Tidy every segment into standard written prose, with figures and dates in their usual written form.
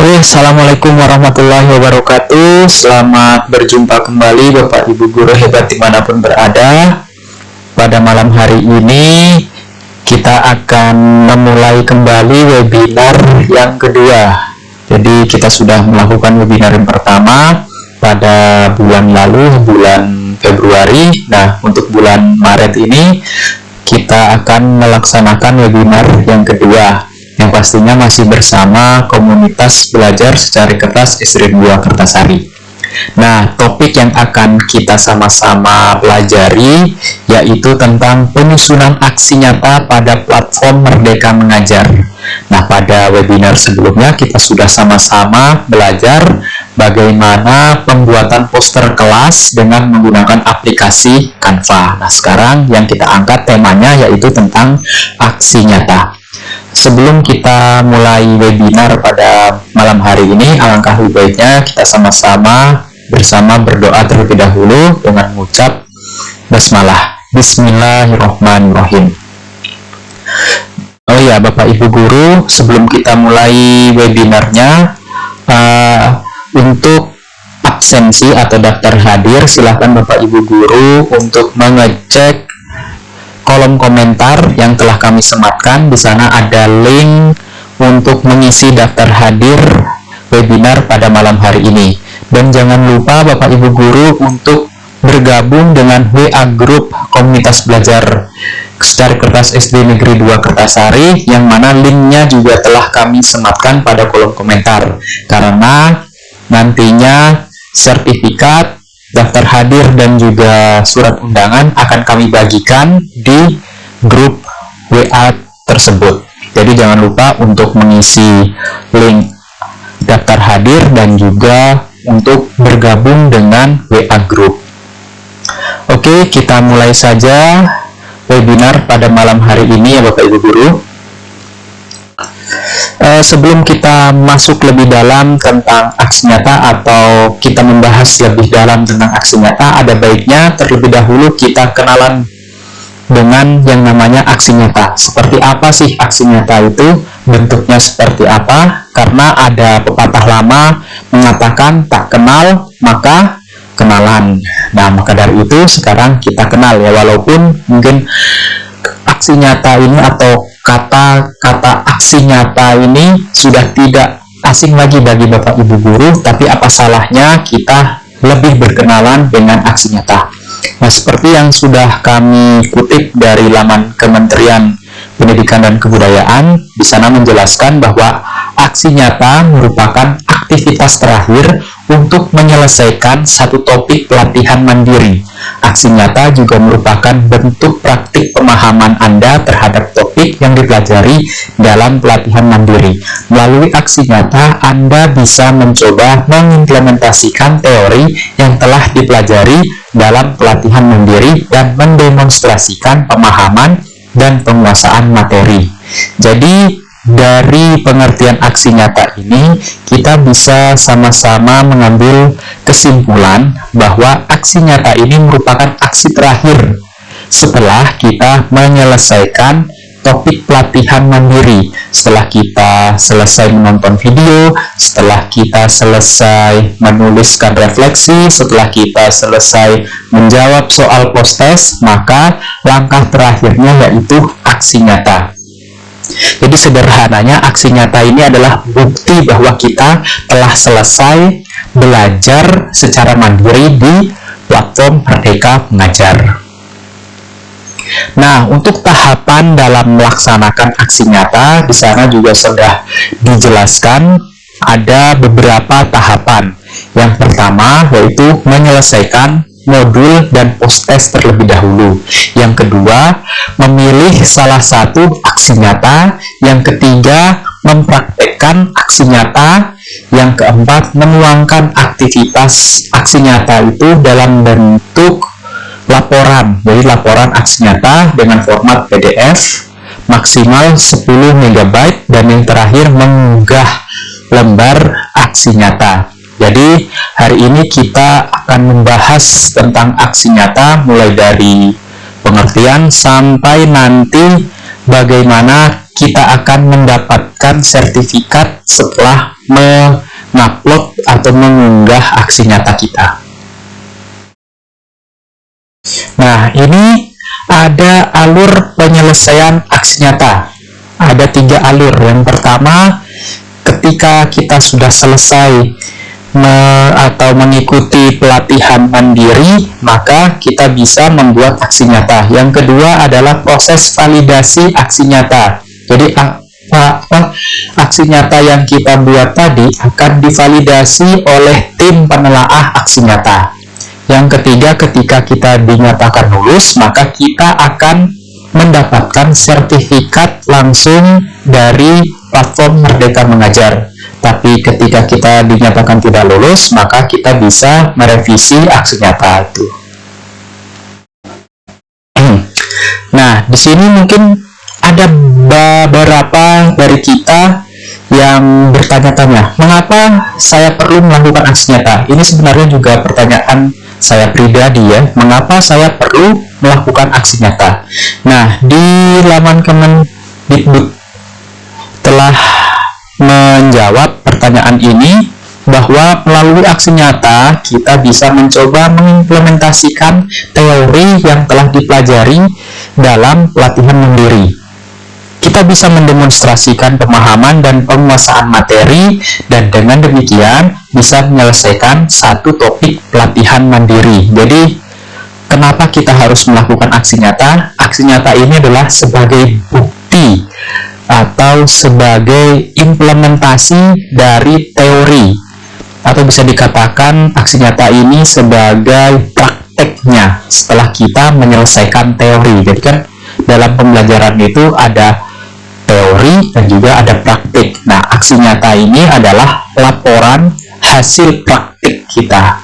Oke, Assalamualaikum warahmatullahi wabarakatuh. Selamat berjumpa kembali Bapak Ibu Guru hebat dimanapun berada. Pada malam hari ini kita akan memulai kembali webinar yang kedua. Jadi kita sudah melakukan webinar yang pertama pada bulan lalu, bulan Februari. Nah, untuk bulan Maret ini kita akan melaksanakan webinar yang kedua, yang pastinya masih bersama komunitas belajar secara kertas SD 2 Kertasari. Nah, topik yang akan kita sama-sama pelajari yaitu tentang penyusunan aksi nyata pada platform Merdeka Mengajar. Nah, pada webinar sebelumnya kita sudah sama-sama belajar bagaimana pembuatan poster kelas dengan menggunakan aplikasi Canva. Nah, sekarang yang kita angkat temanya yaitu tentang aksi nyata. Sebelum kita mulai webinar pada malam hari ini, alangkah lebih baiknya kita sama-sama bersama berdoa terlebih dahulu dengan mengucap basmalah. Bismillahirrahmanirrahim. Oh ya, Bapak Ibu Guru, sebelum kita mulai webinarnya, untuk absensi atau daftar hadir, silahkan Bapak Ibu Guru untuk mengecek kolom komentar yang telah kami sematkan. Di sana ada link untuk mengisi daftar hadir webinar pada malam hari ini. Dan jangan lupa Bapak Ibu Guru untuk bergabung dengan WA Group Komunitas Belajar Secara Kertas SD Negeri 2 Kertasari, yang mana linknya juga telah kami sematkan pada kolom komentar. Karena nantinya sertifikat, daftar hadir, dan juga surat undangan akan kami bagikan di grup WA tersebut. Jadi jangan lupa untuk mengisi link daftar hadir dan juga untuk bergabung dengan WA group. Oke, kita mulai saja webinar pada malam hari ini ya Bapak Ibu Guru. Sebelum kita masuk lebih dalam tentang aksi nyata atau kita membahas lebih dalam tentang aksi nyata, ada baiknya terlebih dahulu kita kenalan dengan yang namanya aksi nyata. Seperti apa sih aksi nyata itu? Bentuknya seperti apa? Karena ada pepatah lama mengatakan tak kenal maka kenalan. Nah, maka dari itu sekarang kita kenal ya, walaupun mungkin aksi nyata ini atau kata-kata aksi nyata ini sudah tidak asing lagi bagi Bapak Ibu Guru, tapi apa salahnya kita lebih berkenalan dengan aksi nyata. Nah, seperti yang sudah kami kutip dari laman Kementerian Pendidikan dan Kebudayaan, di sana menjelaskan bahwa aksi nyata merupakan aktivitas terakhir untuk menyelesaikan satu topik pelatihan mandiri. Aksi nyata juga merupakan bentuk praktik pemahaman Anda terhadap topik yang dipelajari dalam pelatihan mandiri. Melalui aksi nyata, Anda bisa mencoba mengimplementasikan teori yang telah dipelajari dalam pelatihan mandiri dan mendemonstrasikan pemahaman dan penguasaan materi. Jadi, dari pengertian aksi nyata ini, kita bisa sama-sama mengambil kesimpulan bahwa aksi nyata ini merupakan aksi terakhir setelah kita menyelesaikan topik pelatihan mandiri. Setelah kita selesai menonton video, setelah kita selesai menuliskan refleksi, setelah kita selesai menjawab soal post-test, maka langkah terakhirnya yaitu aksi nyata. Jadi sederhananya aksi nyata ini adalah bukti bahwa kita telah selesai belajar secara mandiri di platform Merdeka Mengajar. Nah, untuk tahapan dalam melaksanakan aksi nyata, di sana juga sudah dijelaskan ada beberapa tahapan. Yang pertama yaitu menyelesaikan modul dan post-test terlebih dahulu. Yang kedua, memilih salah satu aksi nyata. Yang ketiga, mempraktekkan aksi nyata. Yang keempat, menuangkan aktivitas aksi nyata itu dalam bentuk laporan. Jadi laporan aksi nyata dengan format PDF maksimal 10 MB, dan yang terakhir mengunggah lembar aksi nyata. Jadi hari ini kita akan membahas tentang aksi nyata mulai dari pengertian sampai nanti bagaimana kita akan mendapatkan sertifikat setelah mengupload atau mengunggah aksi nyata kita. Nah, ini ada alur penyelesaian aksi nyata. Ada 3 alur. Yang pertama, ketika kita sudah selesai atau mengikuti pelatihan mandiri, maka kita bisa membuat aksi nyata. Yang kedua adalah proses validasi aksi nyata. Jadi aksi nyata yang kita buat tadi akan divalidasi oleh tim penelaah aksi nyata. Yang ketiga, ketika kita dinyatakan lulus, maka kita akan mendapatkan sertifikat langsung dari platform Merdeka Mengajar. Tapi ketika kita dinyatakan tidak lulus, maka kita bisa merevisi aksi nyata itu. Nah, di sini mungkin ada beberapa dari kita yang bertanya-tanya, mengapa saya perlu melakukan aksi nyata? Ini sebenarnya juga pertanyaan saya pribadi ya, mengapa saya perlu melakukan aksi nyata? Nah, di laman Kemendikbud telah menjawab pertanyaan ini, bahwa melalui aksi nyata kita bisa mencoba mengimplementasikan teori yang telah dipelajari dalam pelatihan mandiri. Kita bisa mendemonstrasikan pemahaman dan penguasaan materi, dan dengan demikian bisa menyelesaikan satu topik pelatihan mandiri. Jadi, kenapa kita harus melakukan aksi nyata? Aksi nyata ini adalah sebagai bukti atau sebagai implementasi dari teori, atau bisa dikatakan aksi nyata ini sebagai prakteknya setelah kita menyelesaikan teori. Jadi kan dalam pembelajaran itu ada teori dan juga ada praktik. Nah, aksi nyata ini adalah laporan hasil praktik kita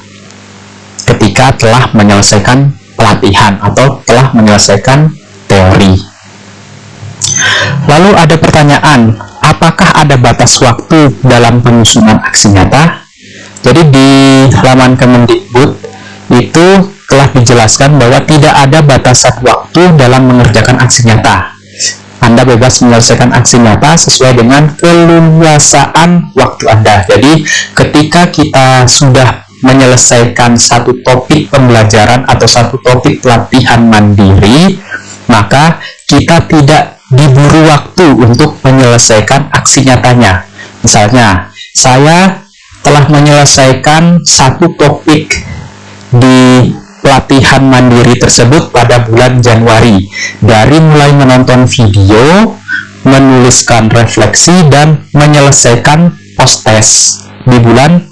ketika telah menyelesaikan pelatihan atau telah menyelesaikan teori. Lalu ada pertanyaan, apakah ada batas waktu dalam penyusunan aksi nyata? Jadi di laman Kemendikbud itu telah dijelaskan bahwa tidak ada batasan waktu dalam mengerjakan aksi nyata. Anda bebas menyelesaikan aksi nyata sesuai dengan keleluasaan waktu Anda. Jadi ketika kita sudah menyelesaikan satu topik pembelajaran atau satu topik pelatihan mandiri, maka kita tidak diburu waktu untuk menyelesaikan aksi nyatanya. Misalnya, saya telah menyelesaikan satu topik di pelatihan mandiri tersebut pada bulan Januari, dari mulai menonton video, menuliskan refleksi, dan menyelesaikan post-test di bulan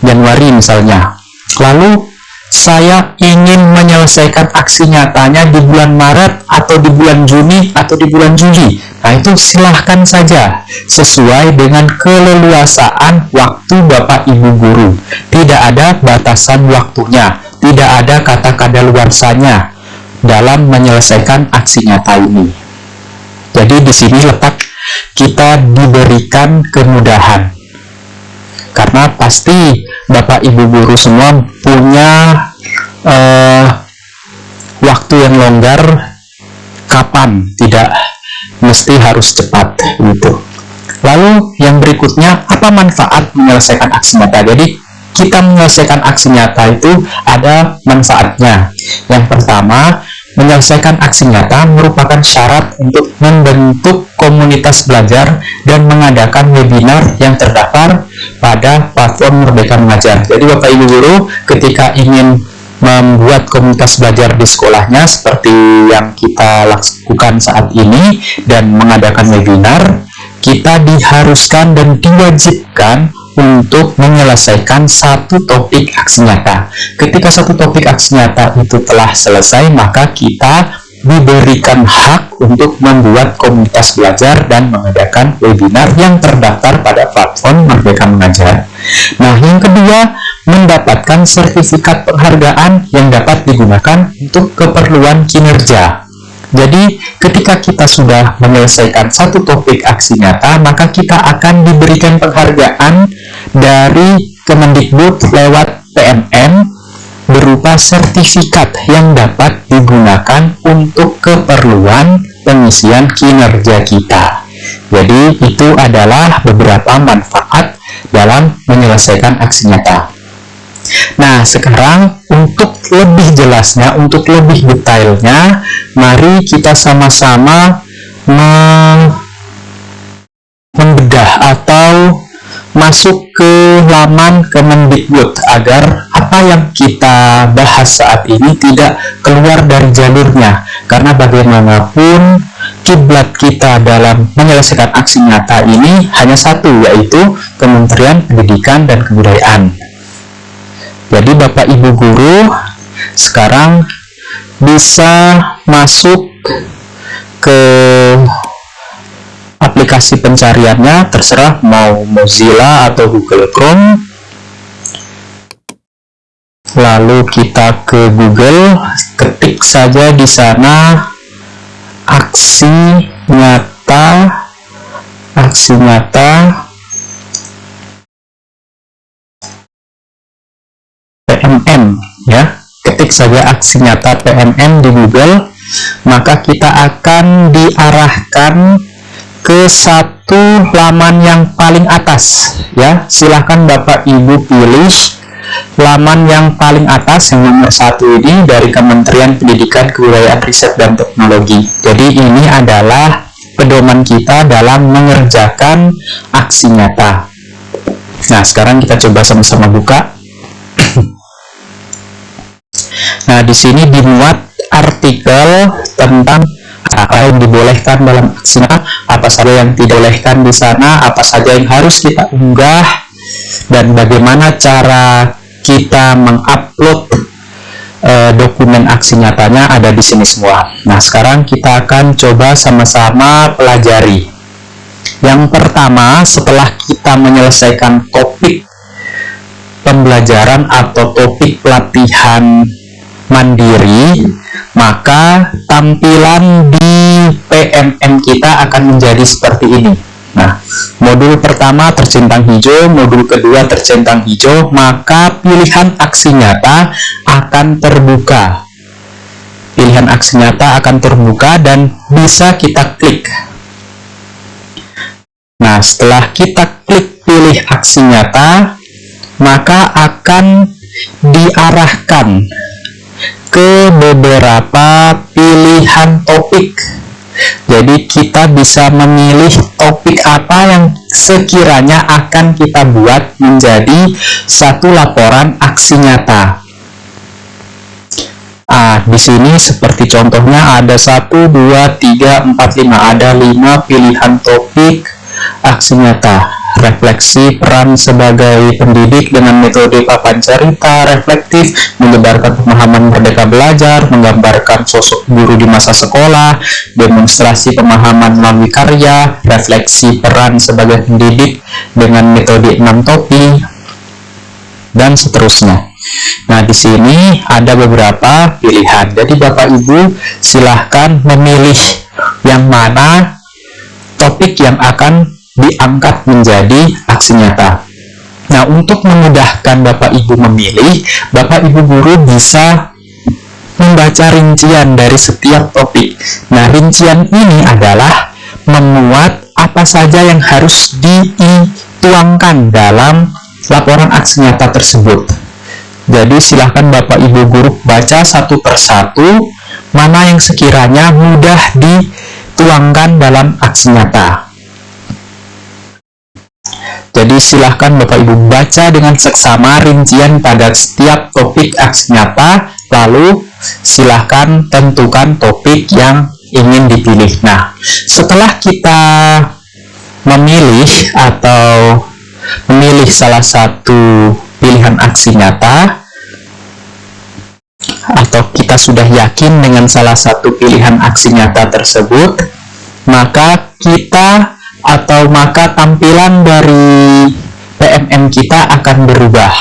Januari misalnya. Lalu saya ingin menyelesaikan aksi nyatanya di bulan Maret atau di bulan Juni atau di bulan Juli. Nah, itu silahkan saja sesuai dengan keleluasaan waktu Bapak Ibu guru. Tidak ada batasan waktunya, tidak ada kata kadaluarsanya dalam menyelesaikan aksi nyata ini. Jadi di sini letak kita diberikan kemudahan. Karena pasti Bapak Ibu guru semua punya waktu yang longgar, kapan, tidak mesti harus cepat gitu. Lalu yang berikutnya, apa manfaat menyelesaikan aksi nyata? Jadi kita menyelesaikan aksi nyata itu ada manfaatnya. Yang pertama, menyelesaikan aksi nyata merupakan syarat untuk membentuk komunitas belajar dan mengadakan webinar yang terdaftar pada platform Merdeka Mengajar. Jadi Bapak Ibu guru ketika ingin membuat komunitas belajar di sekolahnya seperti yang kita lakukan saat ini dan mengadakan webinar, kita diharuskan dan diwajibkan untuk menyelesaikan satu topik aksi nyata. Ketika satu topik aksi nyata itu telah selesai, maka kita diberikan hak untuk membuat komunitas belajar dan mengadakan webinar yang terdaftar pada platform Merdeka Mengajar. Nah, yang kedua, mendapatkan sertifikat penghargaan yang dapat digunakan untuk keperluan kinerja. Jadi, ketika kita sudah menyelesaikan satu topik aksi nyata, maka kita akan diberikan penghargaan dari Kemendikbud lewat PMM berupa sertifikat yang dapat digunakan untuk keperluan pengisian kinerja kita. Jadi, itu adalah beberapa manfaat dalam menyelesaikan aksi nyata. Nah, sekarang untuk lebih jelasnya, untuk lebih detailnya, mari kita sama-sama membedah atau masuk ke laman Kemendikbud agar apa yang kita bahas saat ini tidak keluar dari jalurnya, karena bagaimanapun kiblat kita dalam menyelesaikan aksi nyata ini hanya satu, yaitu Kementerian Pendidikan dan Kebudayaan. Jadi Bapak Ibu guru sekarang bisa masuk ke aplikasi pencariannya, terserah mau Mozilla atau Google Chrome. Lalu kita ke Google, ketik saja di sana aksi nyata PMN ya. Ketik saja aksi nyata PMN di Google, maka kita akan diarahkan ke satu laman yang paling atas ya. Silahkan Bapak Ibu pilih laman yang paling atas, yang nomor 1 ini dari Kementerian Pendidikan, Kebudayaan, Riset, dan Teknologi. Jadi ini adalah pedoman kita dalam mengerjakan aksi nyata. Nah, sekarang kita coba sama-sama buka. Nah, di sini dimuat artikel tentang apa yang dibolehkan dalam aksi nyata, apa saja yang tidak dibolehkan di sana, apa saja yang harus kita unggah, dan bagaimana cara kita mengupload dokumen aksi nyatanya ada di sini semua. Nah, sekarang kita akan coba sama-sama pelajari. Yang pertama, setelah kita menyelesaikan topik pembelajaran atau topik pelatihan mandiri, maka tampilan di PMN kita akan menjadi seperti ini. Nah, modul pertama tercentang hijau, modul kedua tercentang hijau, maka pilihan aksi nyata akan terbuka. Pilihan aksi nyata akan terbuka dan bisa kita klik. Nah, setelah kita klik pilih aksi nyata, maka akan diarahkan ke beberapa pilihan topik. Jadi kita bisa memilih topik apa yang sekiranya akan kita buat menjadi satu laporan aksi nyata. Di sini seperti contohnya ada 1, 2, 3, 4, 5, ada 5 pilihan topik aksi nyata. Refleksi peran sebagai pendidik dengan metode papan cerita reflektif, menyebarkan pemahaman merdeka belajar, menggambarkan sosok guru di masa sekolah, demonstrasi pemahaman melalui karya, refleksi peran sebagai pendidik dengan metode 6 topi, dan seterusnya. Nah, di sini ada beberapa pilihan. Jadi Bapak Ibu silahkan memilih yang mana topik yang akan diangkat menjadi aksi nyata. Nah, untuk memudahkan Bapak Ibu memilih, Bapak Ibu guru bisa membaca rincian dari setiap topik. Nah, rincian ini adalah memuat apa saja yang harus dituangkan dalam laporan aksi nyata tersebut. Jadi silahkan Bapak Ibu guru baca satu persatu mana yang sekiranya mudah dituangkan dalam aksi nyata. Jadi silahkan Bapak Ibu baca dengan seksama rincian pada setiap topik aksi nyata, lalu silahkan tentukan topik yang ingin dipilih. Nah, setelah kita memilih atau memilih salah satu pilihan aksi nyata, atau kita sudah yakin dengan salah satu pilihan aksi nyata tersebut, maka tampilan dari PMN kita akan berubah.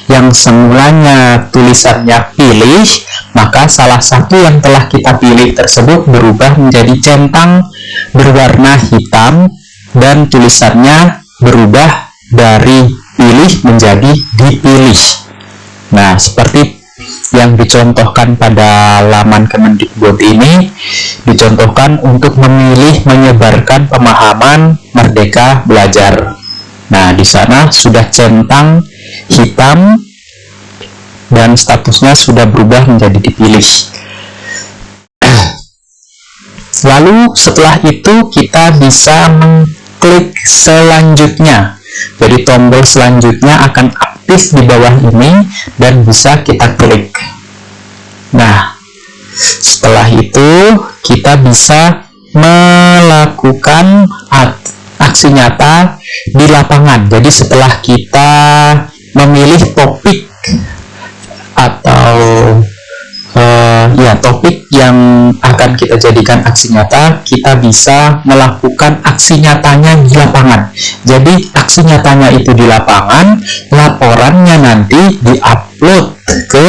Yang semulanya tulisannya pilih, maka salah satu yang telah kita pilih tersebut berubah menjadi centang berwarna hitam dan tulisannya berubah dari pilih menjadi dipilih. Nah, seperti yang dicontohkan pada laman Kemendikbud ini, dicontohkan untuk memilih menyebarkan pemahaman merdeka belajar. Nah, di sana sudah centang hitam dan statusnya sudah berubah menjadi dipilih. Lalu setelah itu kita bisa mengklik selanjutnya. Jadi tombol selanjutnya akan aktif di bawah ini dan bisa kita klik. Nah, setelah itu kita bisa melakukan aksi nyata di lapangan. Jadi setelah kita memilih topik atau topik yang akan kita jadikan aksi nyata, kita bisa melakukan aksi nyatanya di lapangan. Jadi aksi nyatanya itu di lapangan, laporannya nanti diupload ke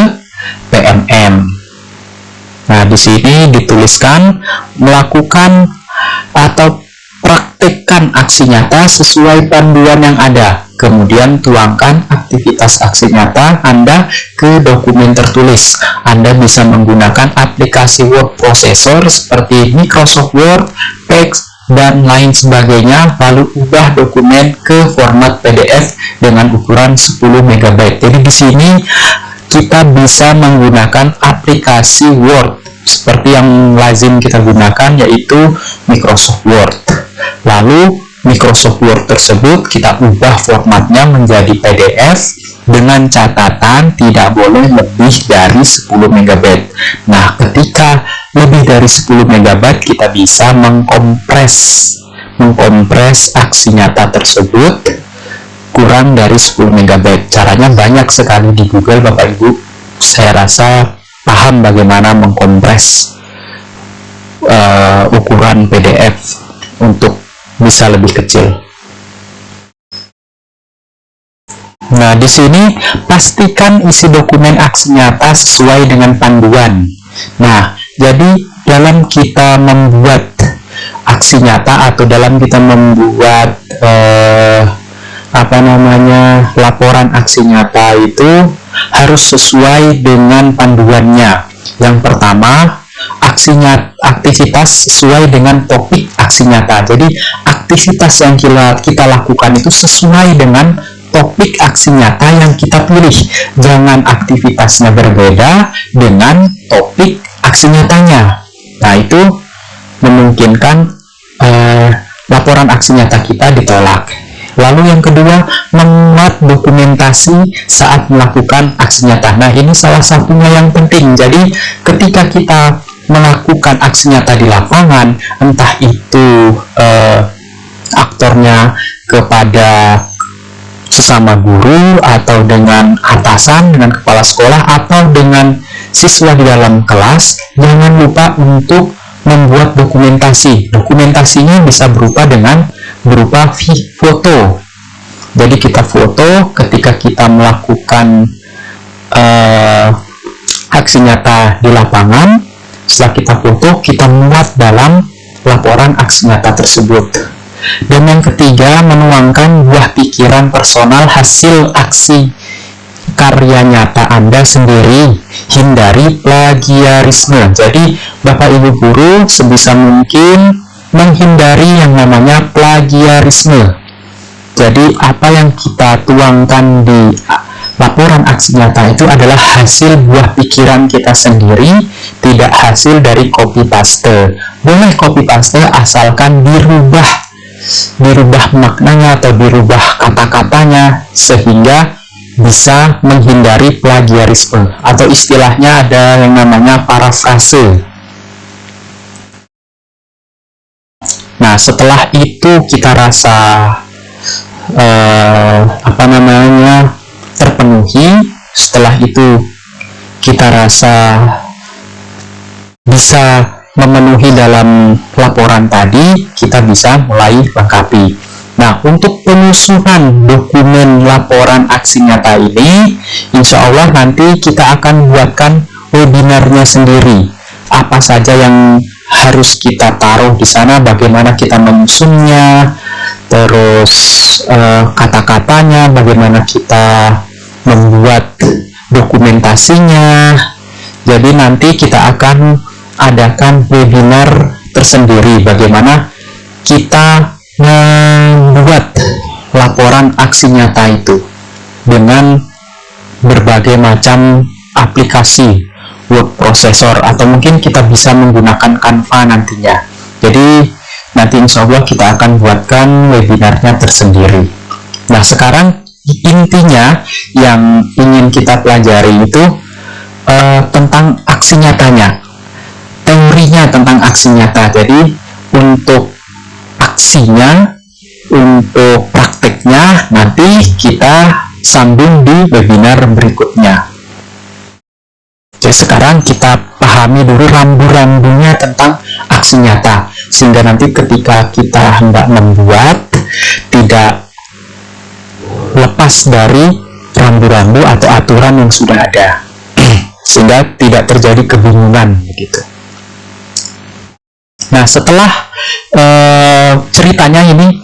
PMM. Nah, di sini dituliskan melakukan atau praktekkan aksi nyata sesuai panduan yang ada. Kemudian tuangkan aktivitas aksi nyata Anda ke dokumen tertulis. Anda bisa menggunakan aplikasi word processor seperti Microsoft Word, Text, dan lain sebagainya, lalu ubah dokumen ke format PDF dengan ukuran 10 MB. Jadi di sini kita bisa menggunakan aplikasi Word seperti yang lazim kita gunakan, yaitu Microsoft Word. Lalu Microsoft Word tersebut kita ubah formatnya menjadi PDF dengan catatan tidak boleh lebih dari 10 MB. Nah, ketika lebih dari 10 MB kita bisa mengkompres aksi nyata tersebut kurang dari 10 MB. Caranya banyak sekali di Google, Bapak Ibu. Saya rasa paham bagaimana mengkompres ukuran PDF untuk bisa lebih kecil. Nah, di sini pastikan isi dokumen aksi nyata sesuai dengan panduan. Nah, jadi dalam kita membuat aksi nyata atau dalam kita membuat laporan aksi nyata itu harus sesuai dengan panduannya. Yang pertama, aktivitas sesuai dengan topik aksi nyata. Jadi aktivitas yang kita lakukan itu sesuai dengan topik aksi nyata yang kita pilih. Jangan aktivitasnya berbeda dengan topik aksi nyatanya. Nah, itu memungkinkan laporan aksi nyata kita ditolak. Lalu yang kedua, membuat dokumentasi saat melakukan aksi nyata. Nah, ini salah satunya yang penting. Jadi ketika kita melakukan aksi nyata di lapangan, entah itu aktornya kepada sesama guru atau dengan atasan, dengan kepala sekolah, atau dengan siswa di dalam kelas, jangan lupa untuk membuat dokumentasi. Dokumentasinya bisa berupa foto. Jadi kita foto ketika kita melakukan aksi nyata di lapangan. Setelah kita foto, kita muat dalam laporan aksi nyata tersebut. Dan yang ketiga, menuangkan buah pikiran personal hasil aksi karya nyata Anda sendiri. Hindari plagiarisme. Jadi, Bapak Ibu guru sebisa mungkin menghindari yang namanya plagiarisme. Jadi, apa yang kita tuangkan di laporan aksi nyata itu adalah hasil buah pikiran kita sendiri, tidak hasil dari copy paste. Boleh copy paste asalkan dirubah maknanya atau dirubah kata-katanya sehingga bisa menghindari plagiarisme, atau istilahnya ada yang namanya parafrase. Nah, setelah itu kita rasa terpenuhi, setelah itu kita rasa bisa memenuhi dalam laporan tadi, kita bisa mulai lengkapi. Nah, untuk penyusunan dokumen laporan aksi nyata ini, insya Allah nanti kita akan buatkan webinarnya sendiri. Apa saja yang harus kita taruh di sana, bagaimana kita menyusunnya, terus kata-katanya, bagaimana kita membuat dokumentasinya. Jadi nanti kita akan adakan webinar tersendiri bagaimana kita membuat laporan aksi nyata itu dengan berbagai macam aplikasi word processor, atau mungkin kita bisa menggunakan Canva nantinya. Jadi nanti insya Allah kita akan buatkan webinarnya tersendiri. Nah, sekarang intinya yang ingin kita pelajari itu tentang aksi nyatanya, teorinya tentang aksi nyata. Jadi untuk aksinya, untuk prakteknya nanti kita sambung di webinar berikutnya. Jadi sekarang kita pahami dulu rambu-rambunya tentang aksi nyata, sehingga nanti ketika kita hendak membuat tidak lepas dari rambu-rambu atau aturan yang sudah ada, sehingga tidak terjadi kebingungan begitu. Nah, setelah ceritanya ini,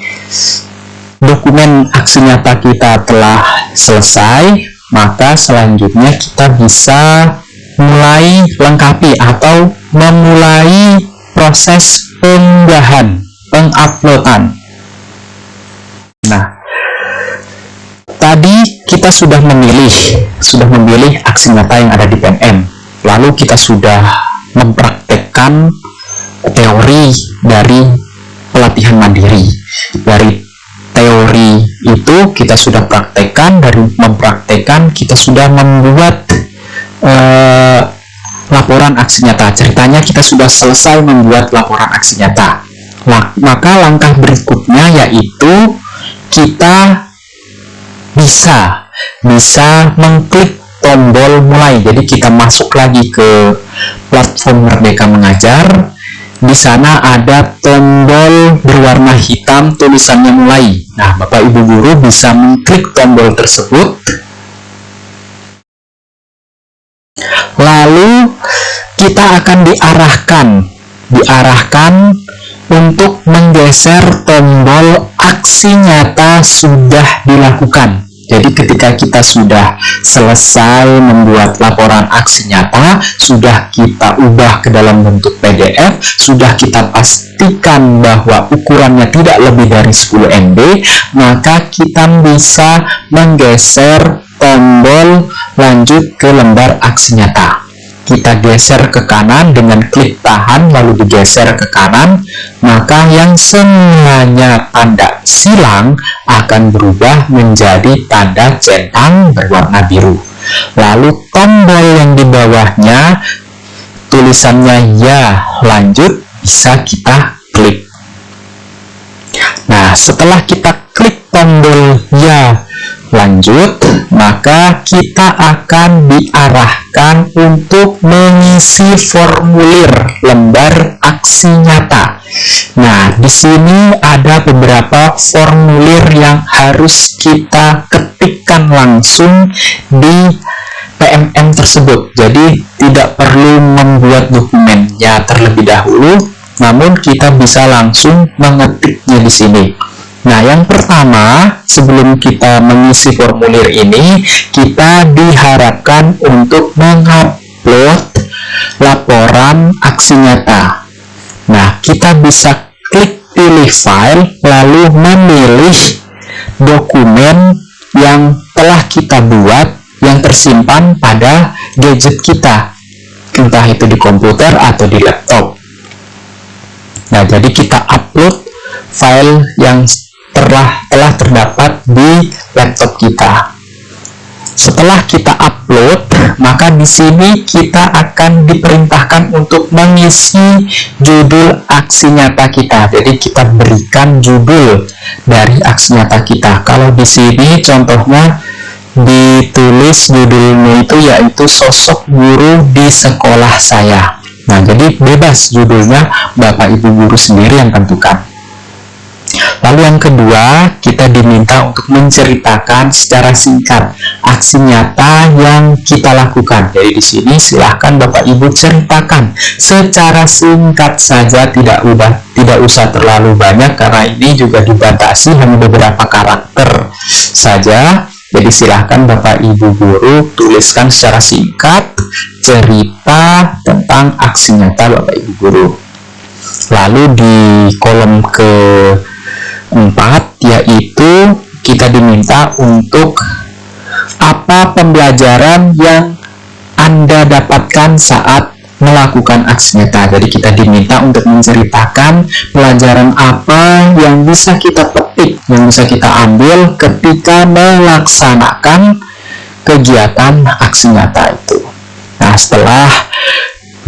dokumen aksi nyata kita telah selesai, maka selanjutnya kita bisa mulai lengkapi atau memulai proses pengunggahan, penguploadan. Nah, tadi kita sudah memilih aksi nyata yang ada di PMM, lalu kita sudah mempraktekkan teori dari pelatihan mandiri. Dari teori itu kita sudah praktekkan, dari mempraktekkan kita sudah membuat laporan aksi nyata. Ceritanya kita sudah selesai membuat laporan aksi nyata. Maka langkah berikutnya yaitu kita bisa mengklik tombol mulai. Jadi kita masuk lagi ke platform Merdeka Mengajar. Di sana ada tombol berwarna hitam tulisannya mulai. Nah, Bapak Ibu guru bisa mengklik tombol tersebut. Lalu kita akan diarahkan untuk menggeser tombol aksi nyata sudah dilakukan. Jadi ketika kita sudah selesai membuat laporan aksi nyata, sudah kita ubah ke dalam bentuk PDF, sudah kita pastikan bahwa ukurannya tidak lebih dari 10 MB, maka kita bisa menggeser tombol lanjut ke lembar aksi nyata. Kita geser ke kanan dengan klik tahan lalu digeser ke kanan, maka yang semulanya tanda silang akan berubah menjadi tanda centang berwarna biru. Lalu tombol yang di bawahnya tulisannya ya lanjut bisa kita klik. Nah, setelah kita klik tombol ya lanjut, maka kita akan diarahkan untuk mengisi formulir lembar aksi nyata. Nah, di sini ada beberapa formulir yang harus kita ketikkan langsung di PMM tersebut. Jadi tidak perlu membuat dokumennya terlebih dahulu, namun kita bisa langsung mengetiknya di sini. Nah, yang pertama, sebelum kita mengisi formulir ini, kita diharapkan untuk mengupload laporan aksi nyata. Nah, kita bisa klik pilih file, lalu memilih dokumen yang telah kita buat, yang tersimpan pada gadget kita, entah itu di komputer atau di laptop. Nah, jadi kita upload file yang telah terdapat di laptop kita. Setelah kita upload, maka di sini kita akan diperintahkan untuk mengisi judul aksi nyata kita. Jadi kita berikan judul dari aksi nyata kita. Kalau di sini contohnya ditulis judulnya itu yaitu sosok guru di sekolah saya. Nah, jadi bebas judulnya, Bapak Ibu guru sendiri yang tentukan. Lalu yang kedua, kita diminta untuk menceritakan secara singkat aksi nyata yang kita lakukan. Jadi di sini silahkan Bapak Ibu ceritakan secara singkat saja, tidak usah terlalu banyak karena ini juga dibatasi hanya beberapa karakter saja. Jadi silahkan Bapak Ibu guru tuliskan secara singkat cerita tentang aksi nyata Bapak Ibu guru. Lalu di kolom ke 4 yaitu diminta untuk apa pembelajaran yang Anda dapatkan saat melakukan aksi nyata. Jadi kita diminta untuk menceritakan pelajaran apa yang bisa kita petik, yang bisa kita ambil ketika melaksanakan kegiatan aksi nyata itu. Nah, setelah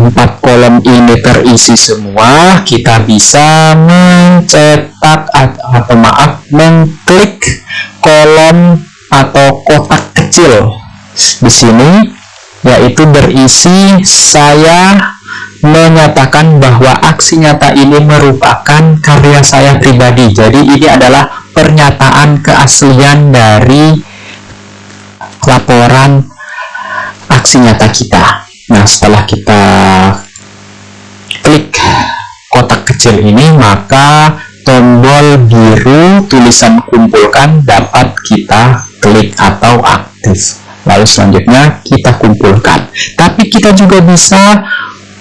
4 kolom ini terisi semua, kita bisa mengklik kolom atau kotak kecil di sini, yaitu berisi saya menyatakan bahwa aksi nyata ini merupakan karya saya pribadi. Jadi ini adalah pernyataan keaslian dari laporan aksi nyata kita. Nah, setelah kita klik kotak kecil ini, maka tombol biru tulisan kumpulkan dapat kita klik atau aktif. Lalu selanjutnya kita kumpulkan. Tapi kita juga bisa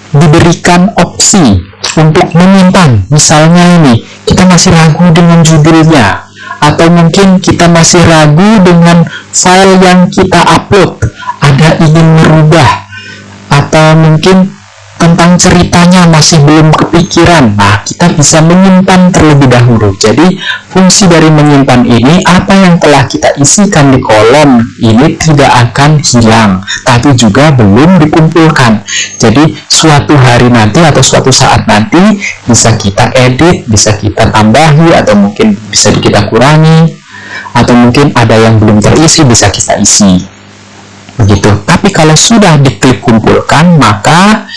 diberikan opsi untuk menyimpan. Misalnya ini, kita masih ragu dengan judulnya, atau mungkin kita masih ragu dengan file yang kita upload, ada ingin merubah, atau mungkin tentang ceritanya masih belum kepikiran. Nah, kita bisa menyimpan terlebih dahulu. Jadi, fungsi dari menyimpan ini, apa yang telah kita isikan di kolom ini tidak akan hilang, tapi juga belum dikumpulkan. Jadi, suatu hari nanti atau suatu saat nanti bisa kita edit, bisa kita tambahi, atau mungkin bisa kita kurangi, atau mungkin ada yang belum terisi bisa kita isi. Begitu. Tapi kalau sudah diklik kumpulkan, maka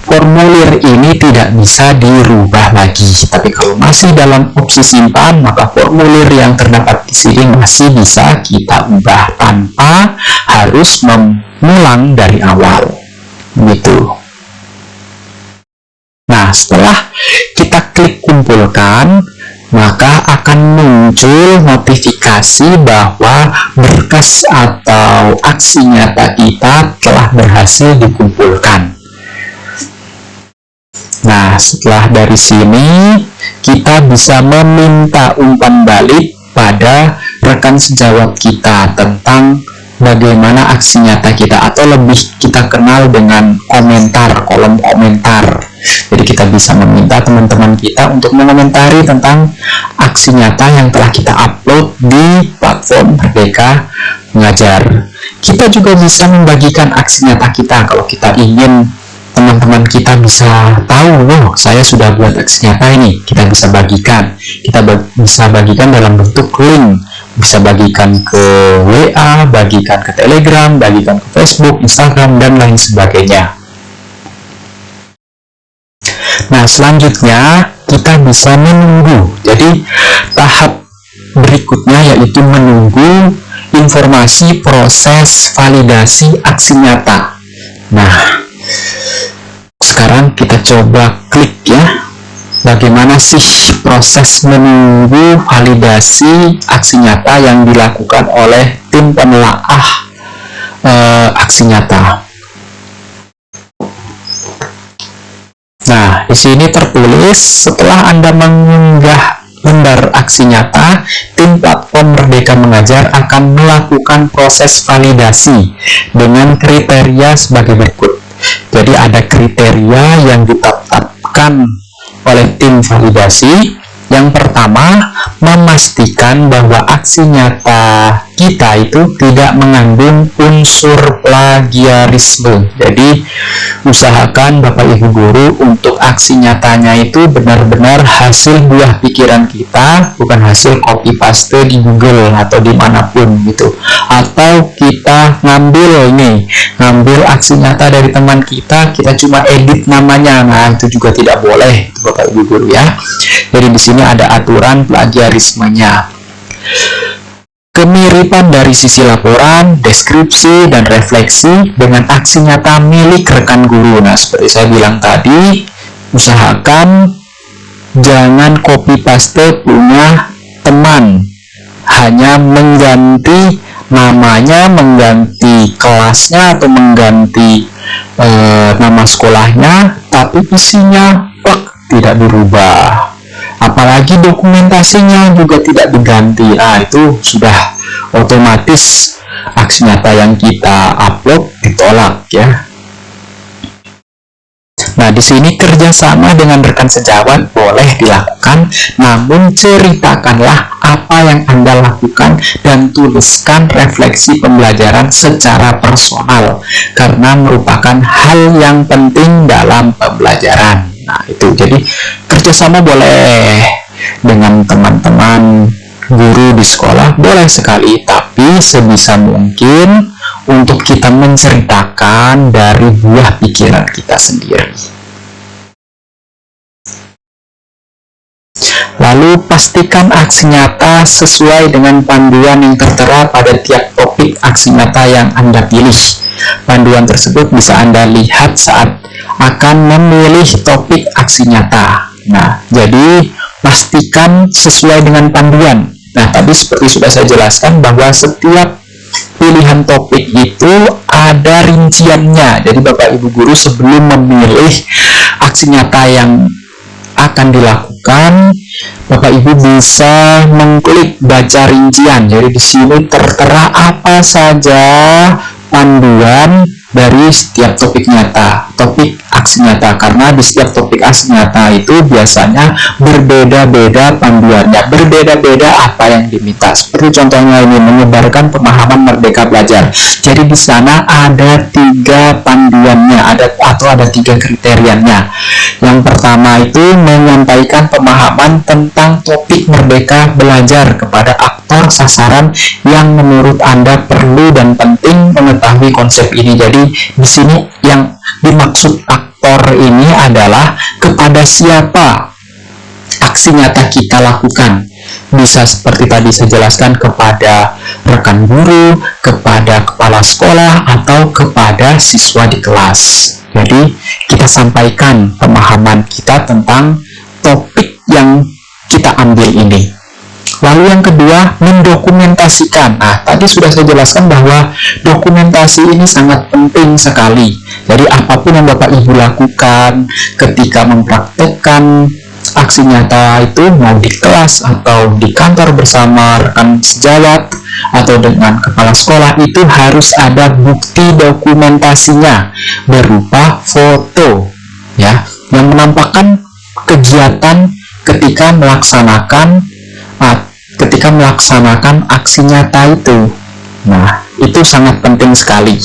formulir ini tidak bisa dirubah lagi. Tapi kalau masih dalam opsi simpan, maka formulir yang terdapat di sini masih bisa kita ubah tanpa harus mengulang dari awal. Begitu. Nah, setelah kita klik kumpulkan, maka akan muncul notifikasi bahwa berkas atau aksi nyata kita telah berhasil dikumpulkan. Nah, setelah dari sini, kita bisa meminta umpan balik pada rekan sejawat kita tentang bagaimana aksi nyata kita, atau lebih kita kenal dengan komentar, kolom komentar. Jadi kita bisa meminta teman-teman kita untuk mengomentari tentang aksi nyata yang telah kita upload di platform Merdeka Mengajar. Kita juga bisa membagikan aksi nyata kita kalau kita ingin teman-teman kita bisa tahu, oh saya sudah buat aksi nyata ini, kita bisa bagikan. Kita bisa bagikan dalam bentuk link, bisa bagikan ke WA, bagikan ke Telegram, bagikan ke Facebook, Instagram, dan lain sebagainya. Nah, selanjutnya kita bisa menunggu. Jadi tahap berikutnya yaitu menunggu informasi proses validasi aksi nyata. Nah, sekarang kita coba klik ya, bagaimana sih proses menunggu validasi aksi nyata yang dilakukan oleh tim penelaah aksi nyata. Nah, di sini tertulis setelah Anda mengunggah lembar aksi nyata, tim platform Merdeka Mengajar akan melakukan proses validasi dengan kriteria sebagai berikut. Jadi ada kriteria yang ditetapkan oleh tim validasi. Yang pertama, memastikan bahwa aksi nyata kita itu tidak mengandung unsur plagiarisme. Jadi, usahakan Bapak Ibu Guru untuk aksi nyatanya itu benar-benar hasil buah pikiran kita, bukan hasil copy paste di Google atau dimanapun gitu. Atau kita ngambil aksi nyata dari teman kita, kita cuma edit namanya. Nah, itu juga tidak boleh, Bapak Ibu Guru ya. Jadi di sini ada aturan plagiarismenya. Kemiripan dari sisi laporan, deskripsi, dan refleksi dengan aksi nyata milik rekan guru. Nah, seperti saya bilang tadi, usahakan jangan copy paste punya teman. Hanya mengganti namanya, mengganti kelasnya, atau mengganti nama sekolahnya, tapi isinya tidak dirubah. apalagi dokumentasinya juga tidak diganti. Nah, itu sudah otomatis aksi nyata yang kita upload ditolak ya. Nah, di sini kerjasama dengan rekan sejawat boleh dilakukan, namun ceritakanlah apa yang Anda lakukan dan tuliskan refleksi pembelajaran secara personal, karena merupakan hal yang penting dalam pembelajaran. Nah, itu jadi kerjasama boleh dengan teman-teman guru di sekolah, boleh sekali, tapi sebisa mungkin untuk kita menceritakan dari buah pikiran kita sendiri. Lalu pastikan aksi nyata sesuai dengan panduan yang tertera pada tiap topik aksi nyata yang Anda pilih. Panduan tersebut bisa Anda lihat saat akan memilih topik aksi nyata. Nah, jadi pastikan sesuai dengan panduan. Nah, tadi seperti sudah saya jelaskan bahwa setiap pilihan topik itu ada rinciannya. Jadi Bapak Ibu guru sebelum memilih aksi nyata yang akan dilakukan, Bapak Ibu bisa mengklik baca rincian. Jadi di sini tertera apa saja panduan dari setiap topik nyata, topik aksi nyata, karena di setiap topik aksi nyata itu biasanya berbeda-beda panduannya, berbeda-beda apa yang diminta. Seperti contohnya ini, menyebarkan pemahaman merdeka belajar. Jadi di sana ada 3 panduannya, ada 3 kriterianya. Yang pertama itu menyampaikan pemahaman tentang topik merdeka belajar kepada aktor sasaran yang menurut Anda perlu dan penting mengetahui konsep ini. Jadi di sini yang dimaksud aktor ini adalah kepada siapa aksi nyata kita lakukan. Bisa seperti tadi saya jelaskan, kepada rekan guru, kepada kepala sekolah, atau kepada siswa di kelas. Jadi kita sampaikan pemahaman kita tentang topik yang kita ambil ini. Lalu yang kedua, mendokumentasikan. Nah, tadi sudah saya jelaskan bahwa dokumentasi ini sangat penting sekali. Jadi apapun yang Bapak Ibu lakukan ketika mempraktekkan aksi nyata itu, mau di kelas atau di kantor bersama rekan sejawat atau dengan kepala sekolah, itu harus ada bukti dokumentasinya berupa foto ya, yang menampakkan kegiatan ketika melaksanakan aksi nyata itu. Nah, itu sangat penting sekali.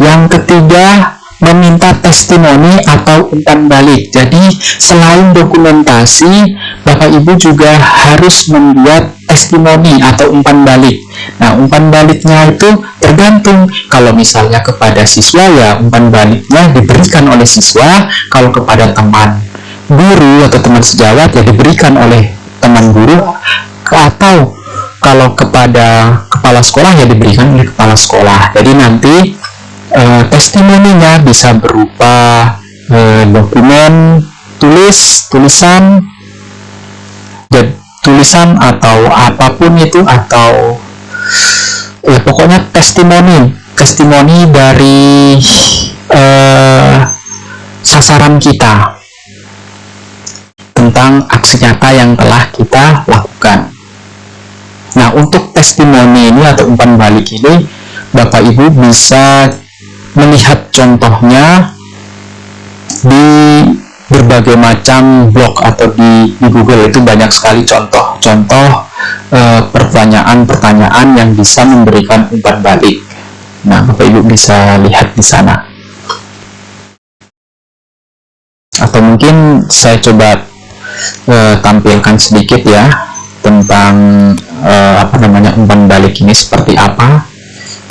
Yang ketiga, meminta testimoni atau umpan balik. Jadi selain dokumentasi, Bapak Ibu juga harus membuat testimoni atau umpan balik. Nah, umpan baliknya itu tergantung. Kalau misalnya kepada siswa, ya umpan baliknya diberikan oleh siswa. Kalau kepada teman guru atau teman sejawat, ya diberikan oleh teman guru. Atau kalau kepada kepala sekolah, ya diberikan oleh kepala sekolah. Jadi nanti testimoninya bisa berupa dokumen, tulisan atau apapun itu, atau ya pokoknya testimoni dari sasaran kita tentang aksi nyata yang telah kita lakukan. Nah, untuk testimoni ini atau umpan balik ini, Bapak Ibu bisa melihat contohnya di berbagai macam blog atau di Google. Itu banyak sekali contoh-contoh pertanyaan-pertanyaan yang bisa memberikan umpan balik. Nah, Bapak Ibu bisa lihat di sana. Atau mungkin saya coba tampilkan sedikit ya tentang umpan balik ini seperti apa.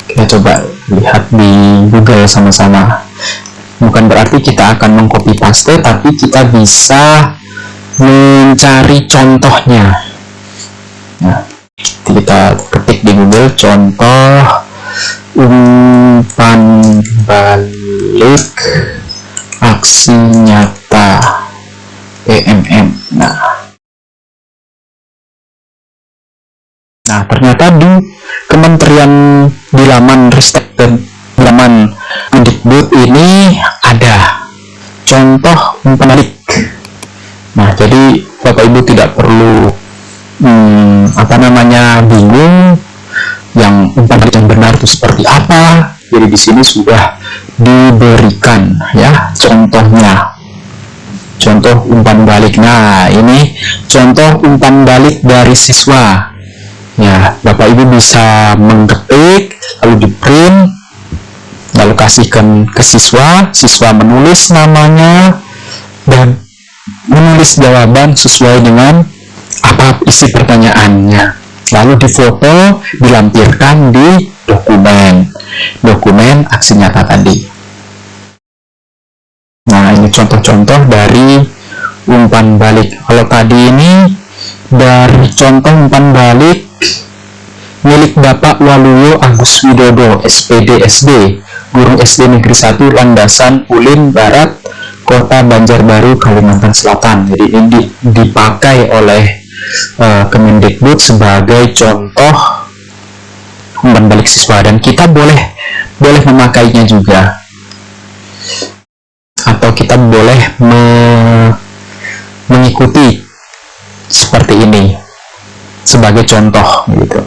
Kita coba lihat di Google sama-sama. Bukan berarti kita akan mengcopy paste, tapi kita bisa mencari contohnya. Nah, kita ketik di Google contoh umpan balik aksi nyata PMM. Nah, ternyata di Kementerian di laman Ristek dan di laman Mendikbud ini ada contoh umpan balik. Nah, jadi Bapak Ibu tidak perlu bingung yang umpan balik yang benar itu seperti apa. Jadi di sini sudah diberikan ya contohnya, contoh umpan balik. Nah, ini contoh umpan balik dari siswa ya. Bapak Ibu bisa mengetik lalu di print, lalu kasihkan ke siswa, siswa menulis namanya dan menulis jawaban sesuai dengan apa isi pertanyaannya, lalu difoto, dilampirkan di dokumen aksi nyata tadi. Nah, ini contoh-contoh dari umpan balik. Kalau tadi ini dari contoh umpan balik milik Bapak Waluyo Agus Widodo, SPD SD, guru SD Negeri 1 Landasan Ulin Barat, Kota Banjarbaru, Kalimantan Selatan. Jadi ini dipakai oleh Kemendikbud sebagai contoh umpan balik siswa, dan kita boleh memakainya juga, atau kita boleh mengikuti seperti ini sebagai contoh gitu.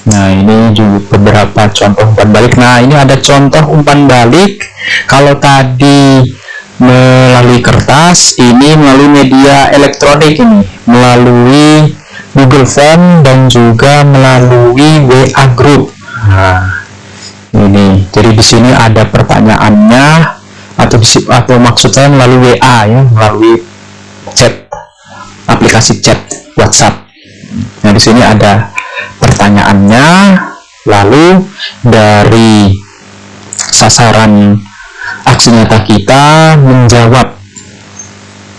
Nah, ini juga beberapa contoh umpan balik. Nah, ini ada contoh umpan balik. Kalau tadi melalui kertas, ini melalui media elektronik, ini melalui Google Form dan juga melalui WA Group. Nah, ini jadi di sini ada pertanyaannya, atau maksud saya melalui WA ya, melalui chat, aplikasi chat WhatsApp. Nah, di sini ada pertanyaannya, lalu dari sasaran aksi nyata kita menjawab.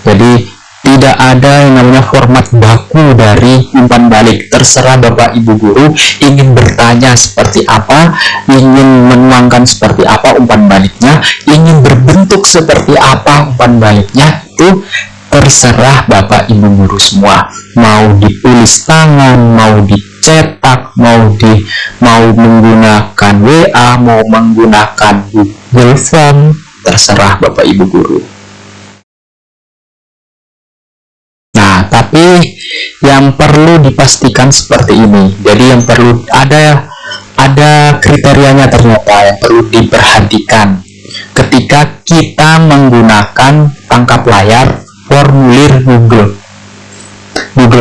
Jadi tidak ada yang namanya format baku dari umpan balik. Terserah Bapak Ibu guru ingin bertanya seperti apa, ingin menuangkan seperti apa umpan baliknya, ingin berbentuk seperti apa umpan baliknya, itu terserah Bapak Ibu guru semua. Mau ditulis tangan, mau dicetak, mau menggunakan WA, mau menggunakan Google Form, terserah Bapak Ibu guru. Nah, tapi yang perlu dipastikan seperti ini. Jadi yang perlu ada kriterianya ternyata yang perlu diperhatikan ketika kita menggunakan tangkap layar formulir Google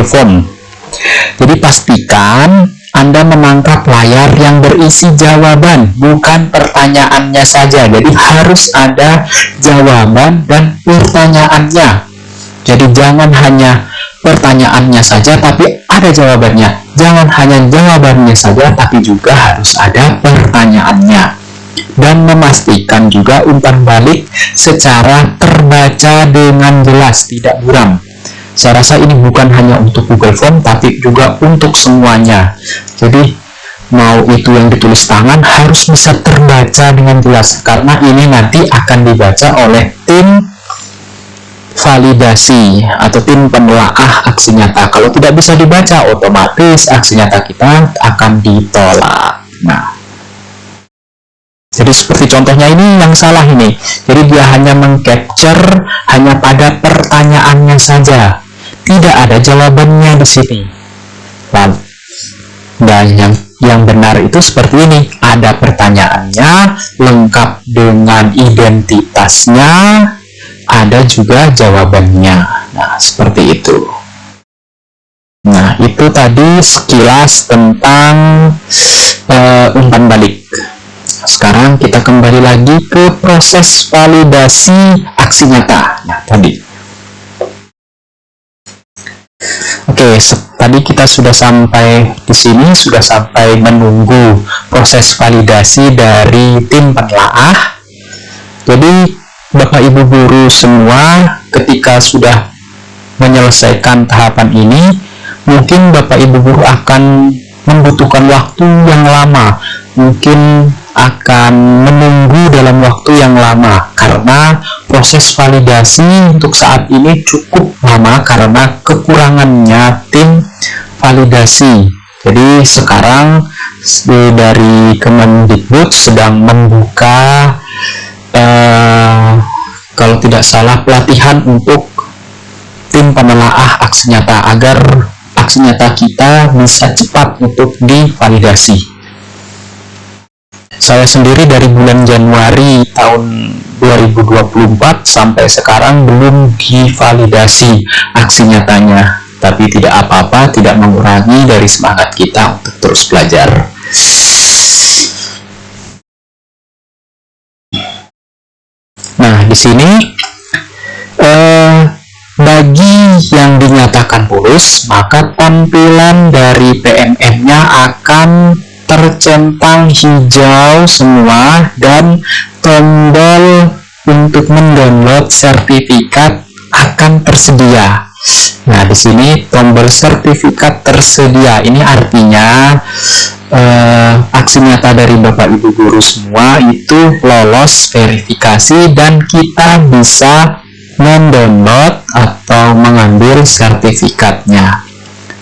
Form. Jadi pastikan Anda menangkap layar yang berisi jawaban, bukan pertanyaannya saja. Jadi harus ada jawaban dan pertanyaannya. Jadi jangan hanya pertanyaannya saja tapi ada jawabannya. Jangan hanya jawabannya saja tapi juga harus ada pertanyaannya. Dan memastikan juga umpan balik secara terbaca dengan jelas, tidak buram. Saya rasa ini bukan hanya untuk Google Form tapi juga untuk semuanya. Jadi mau itu yang ditulis tangan harus bisa terbaca dengan jelas, karena ini nanti akan dibaca oleh tim validasi atau tim penelaah aksi nyata. Kalau tidak bisa dibaca, otomatis aksi nyata kita akan ditolak. Nah, jadi seperti contohnya ini yang salah ini. Jadi dia hanya mengcapture hanya pada pertanyaannya saja, tidak ada jawabannya di sini. Dan yang benar itu seperti ini, ada pertanyaannya lengkap dengan identitasnya, ada juga jawabannya. Nah, seperti itu. Nah, itu tadi sekilas tentang umpan balik. Sekarang kita kembali lagi ke proses validasi aksi nyata. Nah, tadi. Oke, tadi kita sudah sampai di sini, sudah sampai menunggu proses validasi dari tim penelaah. Jadi, Bapak Ibu guru semua, ketika sudah menyelesaikan tahapan ini, mungkin Bapak Ibu guru akan membutuhkan waktu yang lama, mungkin akan menunggu dalam waktu yang lama, karena proses validasi untuk saat ini cukup lama karena kekurangannya tim validasi. Jadi sekarang dari Kemendikbud sedang membuka tidak salah pelatihan untuk tim penelaah aksi nyata agar aksi nyata kita bisa cepat untuk divalidasi. Saya sendiri dari bulan Januari tahun 2024 sampai sekarang belum divalidasi aksi nyatanya, tapi tidak apa-apa, tidak mengurangi dari semangat kita untuk terus belajar. Nah, di sini bagi yang dinyatakan lulus, maka tampilan dari PMM-nya akan tercentang hijau semua dan tombol untuk mendownload sertifikat akan tersedia. Nah, di sini tombol sertifikat tersedia ini artinya aksi nyata dari Bapak Ibu guru semua itu lolos verifikasi dan kita bisa mendownload atau mengambil sertifikatnya.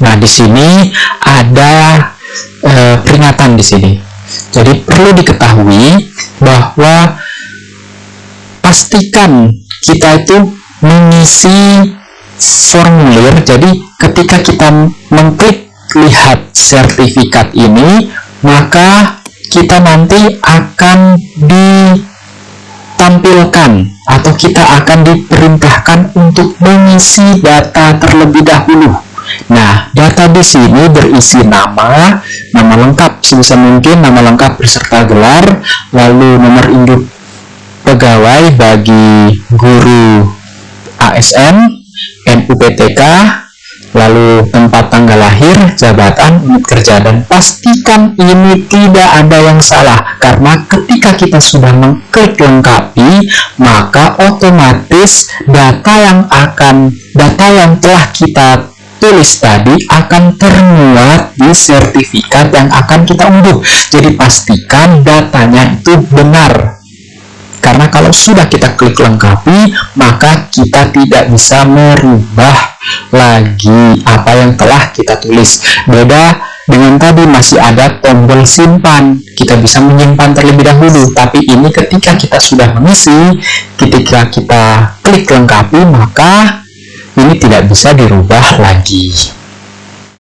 Nah, di sini ada peringatan di sini. Jadi perlu diketahui bahwa pastikan kita itu mengisi formulir. Jadi ketika kita mengklik lihat sertifikat ini, maka kita nanti akan ditampilkan atau kita akan diperintahkan untuk mengisi data terlebih dahulu. Nah, data di sini berisi nama lengkap sebisa mungkin, nama lengkap beserta gelar, lalu nomor induk pegawai bagi guru ASN, NUPTK, lalu tempat tanggal lahir, jabatan, unit kerja, dan pastikan ini tidak ada yang salah, karena ketika kita sudah mengklik lengkapi, maka otomatis data yang telah kita tulis tadi akan termuat di sertifikat yang akan kita unduh. Jadi pastikan datanya itu benar. Karena kalau sudah kita klik lengkapi, maka kita tidak bisa merubah lagi apa yang telah kita tulis. Beda dengan tadi masih ada tombol simpan, kita bisa menyimpan terlebih dahulu. Tapi ini ketika kita sudah mengisi, ketika kita klik lengkapi, maka ini tidak bisa dirubah lagi.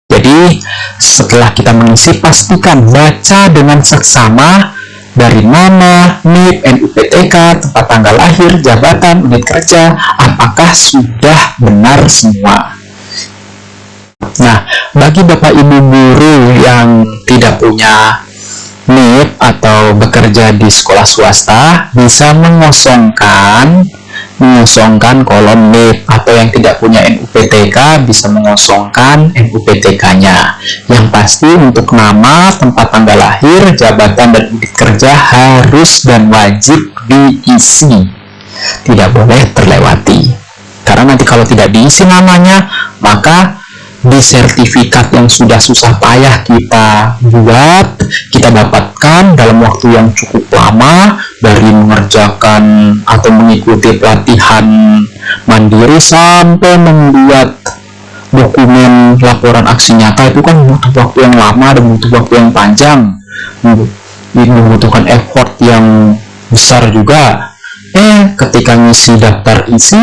Jadi setelah kita mengisi, pastikan baca dengan seksama dari nama, NIP, NUPTK, tempat tanggal lahir, jabatan, unit kerja, apakah sudah benar semua. Nah, bagi Bapak Ibu guru yang tidak punya NIP atau bekerja di sekolah swasta, bisa mengosongkan kolom NIP, atau yang tidak punya NUPTK bisa mengosongkan NUPTK-nya. Yang pasti untuk nama, tempat tanggal lahir, jabatan, dan unit kerja harus dan wajib diisi. Tidak boleh terlewati. Karena nanti kalau tidak diisi namanya, maka di sertifikat yang sudah susah payah kita buat, kita dapatkan dalam waktu yang cukup lama, dari mengerjakan atau mengikuti pelatihan mandiri sampai membuat dokumen laporan aksi nyata, itu kan butuh waktu yang lama dan butuh waktu yang panjang, membutuhkan effort yang besar juga. Ketika ngisi daftar isi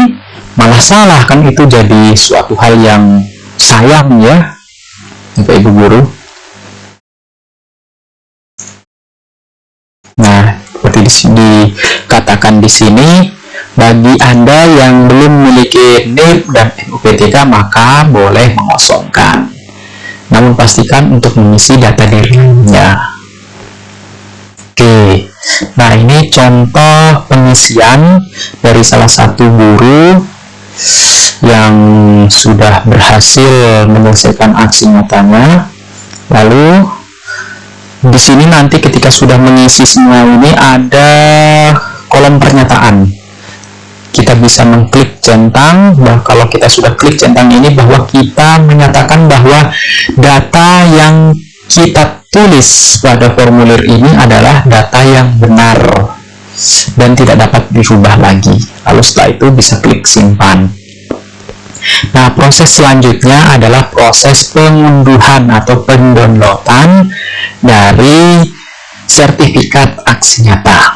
malah salah, kan itu jadi suatu hal yang sayang ya, Bapak Ibu guru. Nah, seperti dikatakan di sini, bagi Anda yang belum memiliki NIP dan NUPTK, maka boleh mengosongkan. Namun pastikan untuk mengisi data dirinya. Oke, nah ini contoh pengisian dari salah satu guru yang sudah berhasil menyelesaikan aksi nyatanya. Lalu di sini nanti ketika sudah mengisi semua ini ada kolom pernyataan. Kita bisa mengklik centang. Kalau kita sudah klik centang ini, bahwa kita menyatakan bahwa data yang kita tulis pada formulir ini adalah data yang benar dan tidak dapat dirubah lagi. Lalu setelah itu bisa klik simpan. Nah, proses selanjutnya adalah proses pengunduhan atau pendownloadan dari sertifikat aksi nyata.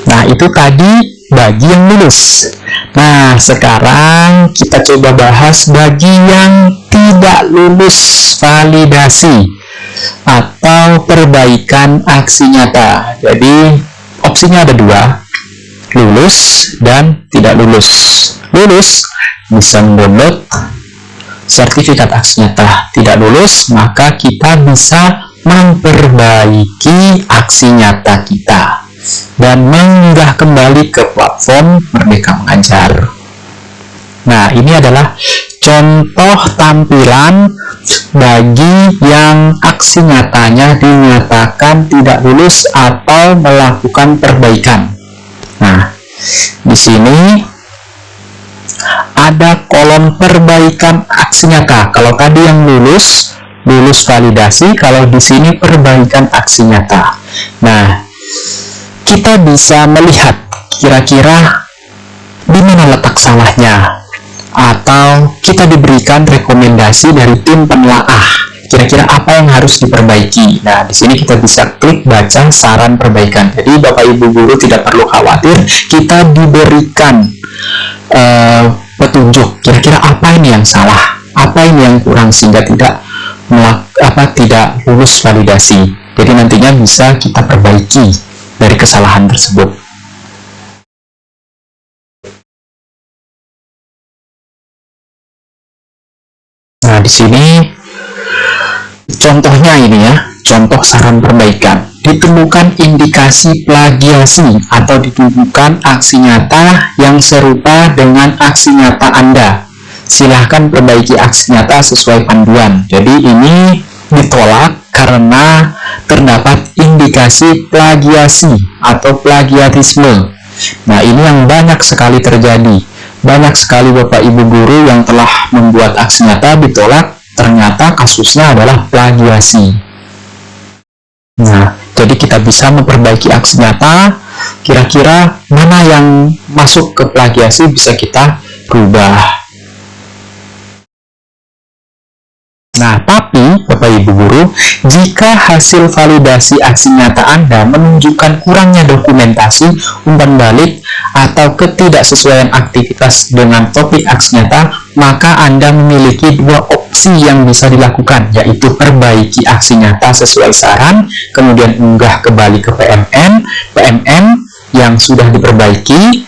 Nah, itu tadi bagi yang lulus. Nah, sekarang kita coba bahas bagi yang tidak lulus validasi atau perbaikan aksi nyata. Jadi, opsinya ada dua, lulus dan tidak lulus. Lulus bisa mendownload sertifikat aksi nyata. Tidak lulus, maka kita bisa memperbaiki aksi nyata kita dan mengunggah kembali ke platform Merdeka Mengajar. Nah, ini adalah contoh tampilan bagi yang aksi nyatanya dinyatakan tidak lulus atau melakukan perbaikan. Nah, di sini ada kolom perbaikan aksi nyata. Kalau tadi yang lulus validasi, kalau di sini perbaikan aksi nyata. Nah, kita bisa melihat kira-kira di mana letak salahnya, atau kita diberikan rekomendasi dari tim penelaah kira-kira apa yang harus diperbaiki. Nah, di sini kita bisa klik baca saran perbaikan. Jadi Bapak Ibu guru tidak perlu khawatir, kita diberikan petunjuk kira-kira apa ini yang salah, apa ini yang kurang sehingga tidak lulus validasi. Jadi nantinya bisa kita perbaiki dari kesalahan tersebut. Nah, di sini contohnya ini ya, contoh saran perbaikan. Ditemukan indikasi plagiasi atau ditemukan aksi nyata yang serupa dengan aksi nyata Anda. Silahkan perbaiki aksi nyata sesuai panduan. Jadi ini ditolak karena terdapat indikasi plagiasi atau plagiarisme. Nah, ini yang banyak sekali terjadi. Banyak sekali Bapak Ibu guru yang telah membuat aksi nyata ditolak, ternyata kasusnya adalah plagiasi. Nah, jadi kita bisa memperbaiki aksi nyata, kira-kira mana yang masuk ke plagiasi bisa kita rubah. Nah, tapi Bapak Ibu guru, jika hasil validasi aksi nyata Anda menunjukkan kurangnya dokumentasi, umpan balik, atau ketidaksesuaian aktivitas dengan topik aksi nyata, maka Anda memiliki dua opsi yang bisa dilakukan, yaitu perbaiki aksi nyata sesuai saran, kemudian unggah kembali ke PMM yang sudah diperbaiki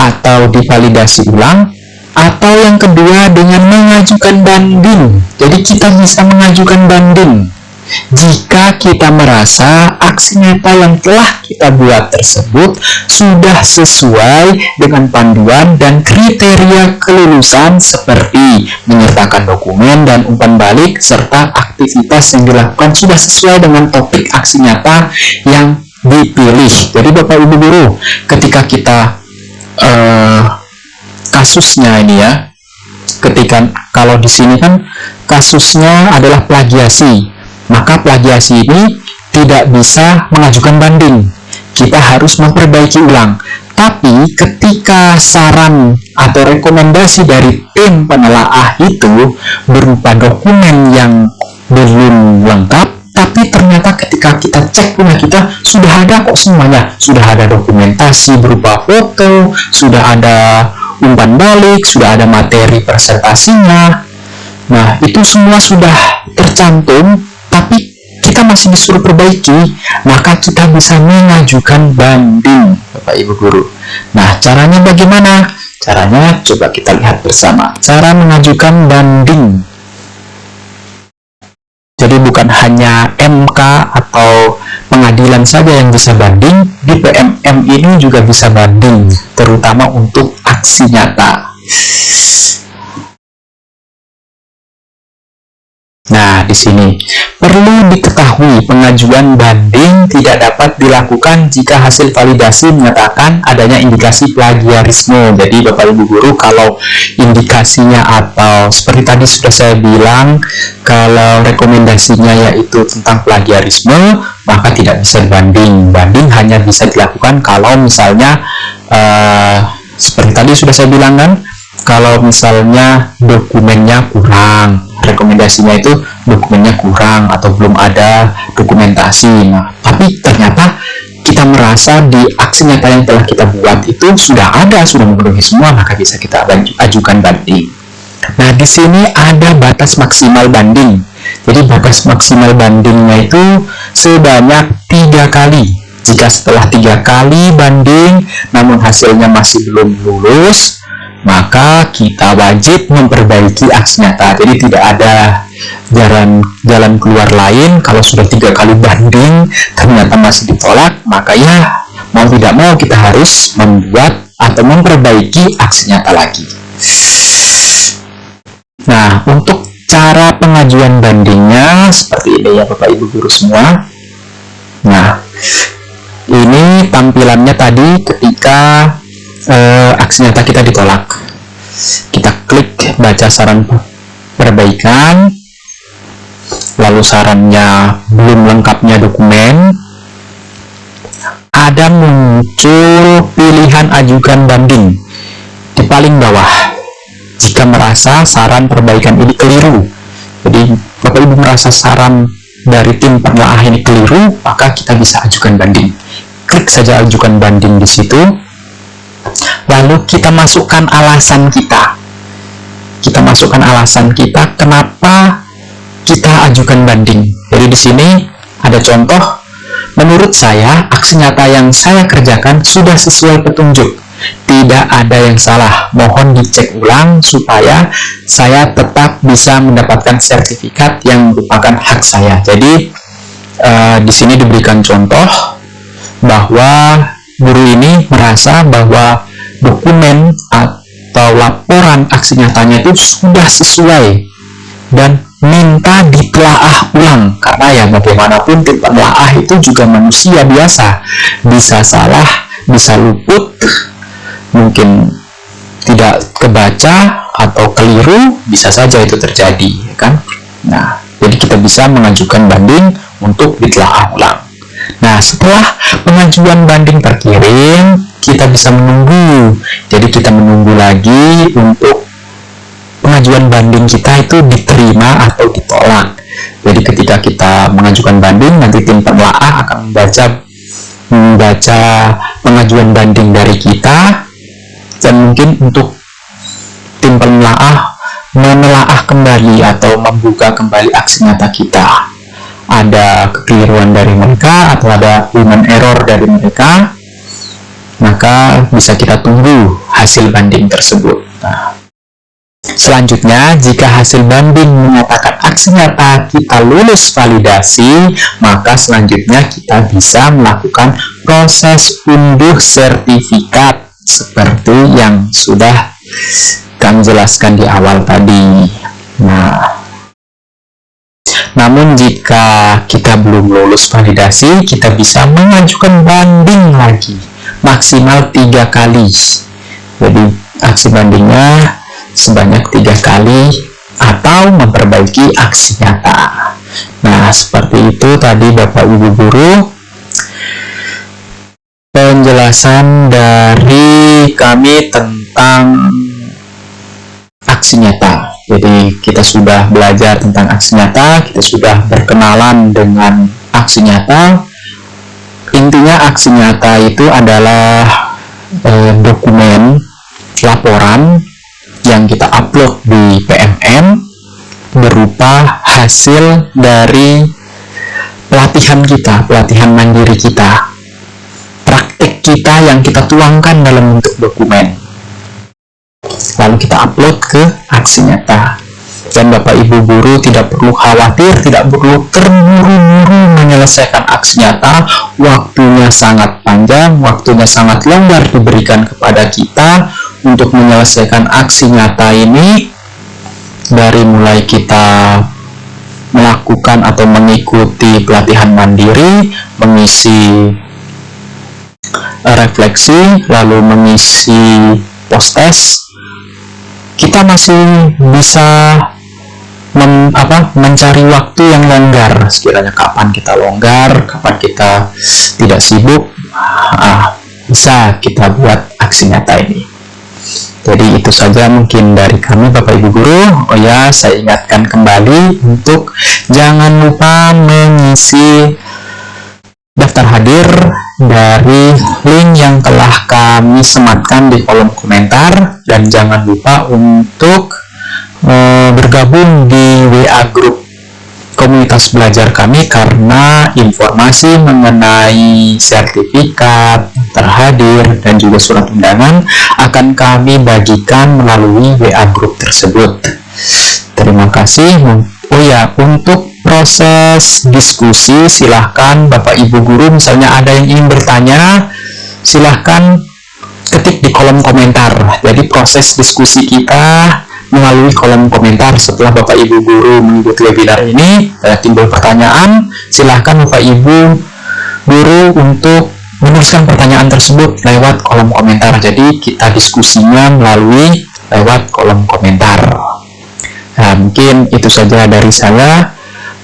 atau divalidasi ulang, atau yang kedua dengan mengajukan banding. Jadi kita bisa mengajukan banding jika kita merasa aksi nyata yang telah kita buat tersebut sudah sesuai dengan panduan dan kriteria kelulusan seperti menyertakan dokumen dan umpan balik serta aktivitas yang dilakukan sudah sesuai dengan topik aksi nyata yang dipilih. Jadi Bapak Ibu guru, ketika kita kasusnya ini ya, ketika kalau di sini kan kasusnya adalah plagiasi, maka plagiasi ini tidak bisa mengajukan banding, kita harus memperbaiki ulang. Tapi ketika saran atau rekomendasi dari tim penelaah itu berupa dokumen yang belum lengkap, tapi ternyata ketika kita cek punya kita sudah ada kok semuanya, sudah ada dokumentasi berupa foto, sudah ada umpan balik, sudah ada materi presentasinya. Nah, itu semua sudah tercantum, tapi kita masih disuruh perbaiki, maka kita bisa mengajukan banding, Bapak Ibu guru. Nah, caranya bagaimana? Caranya coba kita lihat bersama. Cara mengajukan banding. Jadi bukan hanya MK atau pengadilan saja yang bisa banding, di PMM ini juga bisa banding, terutama untuk aksi nyata. Nah, di sini perlu diketahui pengajuan banding tidak dapat dilakukan jika hasil validasi menyatakan adanya indikasi plagiarisme. Jadi Bapak Ibu guru, kalau indikasinya atau seperti tadi sudah saya bilang, kalau rekomendasinya yaitu tentang plagiarisme, maka tidak bisa dibanding. Banding hanya bisa dilakukan kalau misalnya seperti tadi sudah saya bilang kan, kalau misalnya dokumennya kurang, rekomendasinya itu dokumennya kurang atau belum ada dokumentasi. Nah, tapi ternyata kita merasa di aksi nyata yang telah kita buat itu sudah memenuhi semua, maka bisa kita ajukan banding. Nah, di sini ada batas maksimal banding. Jadi batas maksimal bandingnya itu sebanyak 3 kali. Jika setelah 3 kali banding namun hasilnya masih belum lulus, maka kita wajib memperbaiki aksi nyata. Jadi tidak ada jalan keluar lain. Kalau sudah 3 kali banding ternyata masih ditolak, maka ya mau tidak mau kita harus membuat atau memperbaiki aksi nyata lagi. Nah, untuk cara pengajuan bandingnya seperti ini ya Bapak Ibu guru semua. Nah, ini tampilannya tadi ketika aksi nyata kita ditolak. Kita klik baca saran perbaikan, lalu sarannya belum lengkapnya dokumen, ada muncul pilihan ajukan banding di paling bawah. Jika merasa saran perbaikan ini keliru, jadi Bapak Ibu merasa saran dari tim penelaah ini keliru, maka kita bisa ajukan banding. Klik saja ajukan banding di situ, lalu kita masukkan alasan kita. Kita masukkan alasan kita kenapa kita ajukan banding. Jadi di sini ada contoh, menurut saya aksi nyata yang saya kerjakan sudah sesuai petunjuk. Tidak ada yang salah, mohon dicek ulang supaya saya tetap bisa mendapatkan sertifikat yang merupakan hak saya. Jadi di sini diberikan contoh bahwa guru ini merasa bahwa dokumen atau laporan aksi nyatanya itu sudah sesuai dan minta ditelaah ulang, karena ya bagaimanapun tim penelaah itu juga manusia biasa, bisa salah, bisa luput, mungkin tidak kebaca atau keliru, bisa saja itu terjadi, kan? Nah, jadi kita bisa mengajukan banding untuk ditelaah ulang. Nah, setelah pengajuan banding terkirim, kita bisa menunggu. Jadi kita menunggu lagi untuk pengajuan banding kita itu diterima atau ditolak. Jadi ketika kita mengajukan banding, nanti tim penelaah akan membaca pengajuan banding dari kita. Dan mungkin untuk tim penelaah menelaah kembali atau membuka kembali aksi nyata kita, ada kekeliruan dari mereka atau ada human error dari mereka, maka bisa kita tunggu hasil banding tersebut. Nah, selanjutnya, jika hasil banding menyatakan aksi nyata kita lulus validasi, maka selanjutnya kita bisa melakukan proses unduh sertifikat seperti yang sudah kami jelaskan di awal tadi. Nah, namun jika kita belum lulus validasi, kita bisa mengajukan banding lagi maksimal 3 kali. Jadi aksi bandingnya sebanyak 3 kali atau memperbaiki aksi nyata. Nah, seperti itu tadi Bapak Ibu guru penjelasan dari kami tentang aksi nyata. Jadi kita sudah belajar tentang aksi nyata, kita sudah berkenalan dengan aksi nyata. Intinya aksi nyata itu adalah dokumen laporan yang kita upload di PMM berupa hasil dari pelatihan kita, pelatihan mandiri kita, praktek kita yang kita tuangkan dalam bentuk dokumen, lalu kita upload ke aksi nyata. Dan Bapak Ibu guru tidak perlu khawatir, tidak perlu terburu-buru menyelesaikan aksi nyata. Waktunya sangat panjang, waktunya sangat longgar diberikan kepada kita untuk menyelesaikan aksi nyata ini. Dari mulai kita melakukan atau mengikuti pelatihan mandiri, mengisi refleksi, lalu mengisi post-test, kita masih bisa mencari waktu yang longgar. Sekiranya kapan kita longgar, kapan kita tidak sibuk, bisa kita buat aksi nyata ini. Jadi itu saja mungkin dari kami Bapak Ibu guru. Oh ya, saya ingatkan kembali untuk jangan lupa mengisi daftar hadir dari link yang telah kami sematkan di kolom komentar, dan jangan lupa untuk bergabung di WA Group komunitas belajar kami, karena informasi mengenai sertifikat, terhadir, dan juga surat undangan akan kami bagikan melalui WA Group tersebut. Terima kasih. Oh ya, untuk proses diskusi, silahkan Bapak Ibu Guru, misalnya ada yang ingin bertanya, silahkan ketik di kolom komentar. Jadi proses diskusi kita melalui kolom komentar. Setelah Bapak Ibu Guru mengikuti webinar ini, timbul pertanyaan, silahkan Bapak Ibu Guru untuk menuliskan pertanyaan tersebut lewat kolom komentar. Jadi kita diskusinya melalui lewat kolom komentar. Nah, mungkin itu saja dari saya.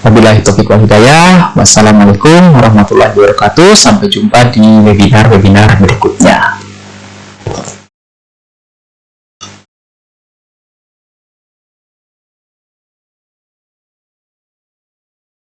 Wabillahi taufiq wal hidayah. Wassalamualaikum warahmatullahi wabarakatuh. Sampai jumpa di webinar-webinar berikutnya.